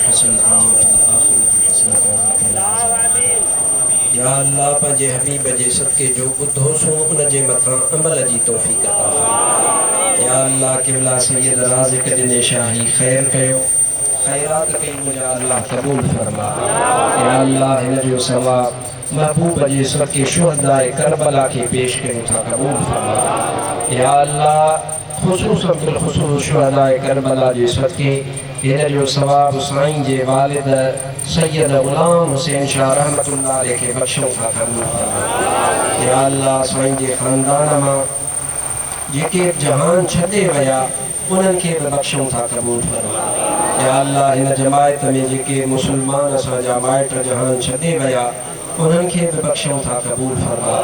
हसनतन व फिल आखिरति हसनतन व क़िना अज़ाबन्नार। या अल्लाह पंहिंजे हबीब जे सदके जो ॿुधोसूं उन जे मथां अमल जी तौफ़ीक़ अता फ़रमा। या अल्लाह क़िबला सैयद राज़िक़ ॾिने शाही ख़ैर कयो, खैरात कई मुंहिंजा अल्लाह क़बूल फरमा। या अल्लाह हिन जो सवाब महबूब जे सदके शुहदाए करबला के पेश कयूं था, क़बूल फरमा। या अल्लाह ख़ुसूसन बिलख़ुसूस शुहदाए करबला जे सदके हिन जो सवाब साईं जे वालिद सैयद ग़ुलाम हुसैन शाह रहमतुल्लाह अलैह खे बख़्शूं था, क़बूल फरमा। या अल्लाह साईं जे ख़ानदान मां जेके जहान छॾे विया उन्हनि खे बि बख़्शूं था, क़बूल फरमा। या अल्लाह हिन जमायत में जेके मुसलमान असांजा माइट जहान छॾे विया उन्हनि खे बि बख़्शूं था, क़बूल फरमा।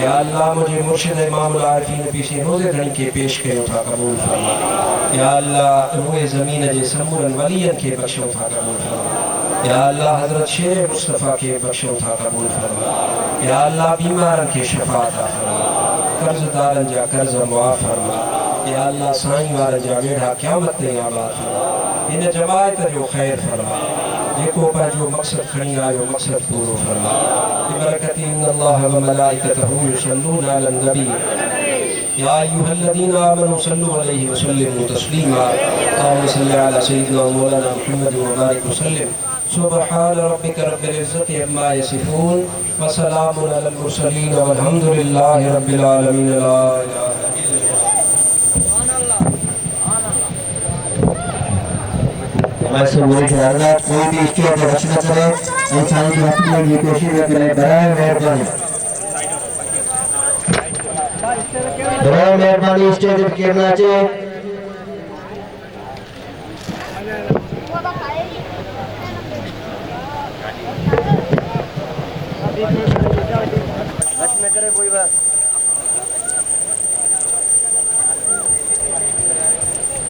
या अल्लाह मुंहिंजे मुर्शिद इमामुल आरिफ़ीन पीसे रोज़े धणी खे पेश कयूं था, क़बूल फरमा। या अल्लाह रूए ज़मीन जे समूरनि वलियनि खे बख़्शूं था, क़बूल फरमा। या अल्लाह हज़रत शेर मुस्तफ़ा खे बख़्शूं था, क़बूल फरमा। या अल्लाह बीमारनि खे शिफ़ा अता फरमा, कर्ज़दारनि जा कर्ज़ मुआफ़ फरमा। या अल्लाह साईं वारनि जा वेढ़ा क़यामत ताईं आबाद फरमा। हिन जमायत जो ख़ैर फरमा, जेको पंहिंजो मक़सद खणी आयो मक़सद पूरो फरमा। बिबरकति इन्नल्लाह व मलाइकतहू युसल्लूना अलन नबी या अय्युहल्लज़ीना आमनू सल्लू अलैहि व सल्लिमू तस्लीमा। अल्लाहुम्मा सल्लि अला सय्यिदिना व मौलाना मुहम्मद व बारिक व सल्लिम। सुब्हान रब्बिका रब्बिल इज़्ज़ति अम्मा यसिफून व सलामुन अलल मुरसलीन वल्हम्दुलिल्लाहि रब्बिल आलमीन। ला इलाहा वैसे वही हजरत कोई भी इसके आगे रचना करे इंसान की अपनी ये कोशिश करे, बराए मेहरबानी स्टेज पे करना चाहिए। रचना करे कोई बात